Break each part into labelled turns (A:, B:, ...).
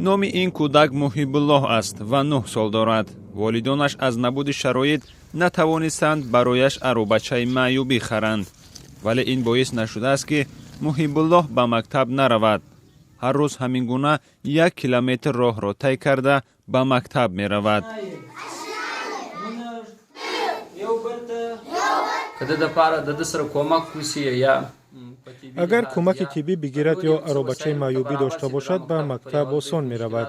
A: номи ин кӯдак муҳиббуллоҳ аст ва 9 сол дорад. волидонаш аз набуди шароит натавонистанд барояш аробачаи маъюбӣ харанд. вале ин боис нашудааст ки муҳиббуллоҳ ба мактаб наравад. ҳар рӯз ҳамин гуна 1 километр роҳро тай карда ба мактаб меравад.
B: агар кӯмаки тиббӣ бигирад ё аробачаи маъюбӣ дошта бошад, ба мактаб осон меравад.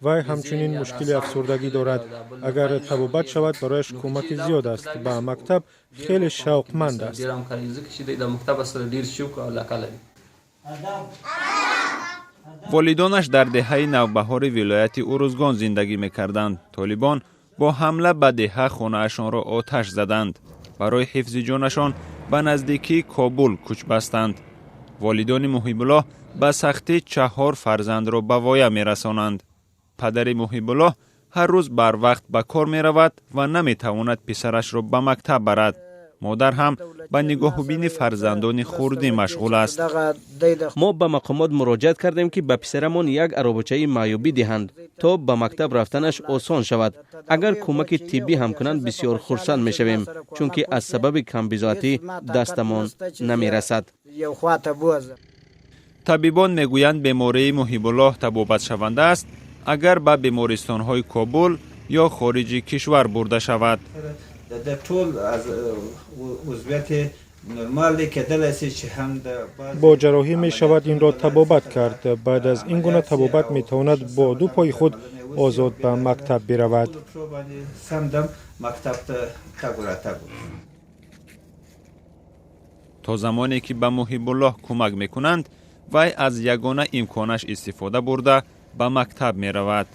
B: вай ҳамчунин мушкили афсурдагӣ дорад. агар табобат шавад, барояш кӯмаки зиёд аст. Ба мактаб хеле шавқманд аст.
A: волидонаш дар деҳаи навбаҳори вилояти урузгон зиндагӣ мекарданд. толибон бо ҳамла ба деҳа хонаашонро оташ заданд. барои ҳифзи ҷонашон ба наздикии Кобул кӯч бастанд. волидони Муҳиббуллоҳ ба сахтӣ 4 фарзандро ба воя мерасонанд. падари Муҳиббуллоҳ ҳар рӯз барвақт ба кор меравад ва наметавонад писарашро ба мактаб барад. модар ҳам ба нигоҳубини фарзандони хурдӣ машғул аст.
C: мо ба мақомот муроҷиат кардем ки ба писарамон як аробачаи маъюбӣ диҳанд, то ба мактаб рафтанаш осон шавад. агар кӯмаки тиббӣ ҳам кунанд, бисёр хурсанд мешавем, чунки аз сабаби камбизоатӣ дастамон намерасад.
A: табибон мегӯянд бемории Муҳиббуллоҳ табобатшаванда аст, агар ба бемористонҳои Кобул ё хориҷи кишвар бурда шавад.
B: бо ҷарроҳӣ мешавад инро табобат кард. баъд аз ин гуна табобат метавонад бо 2 пои худ озод ба мактаб биравад.
A: то замоне ки ба Муҳиббуллоҳ кӯмак мекунанд, вай аз ягона имконаш истифода бурда ба мактаб меравад.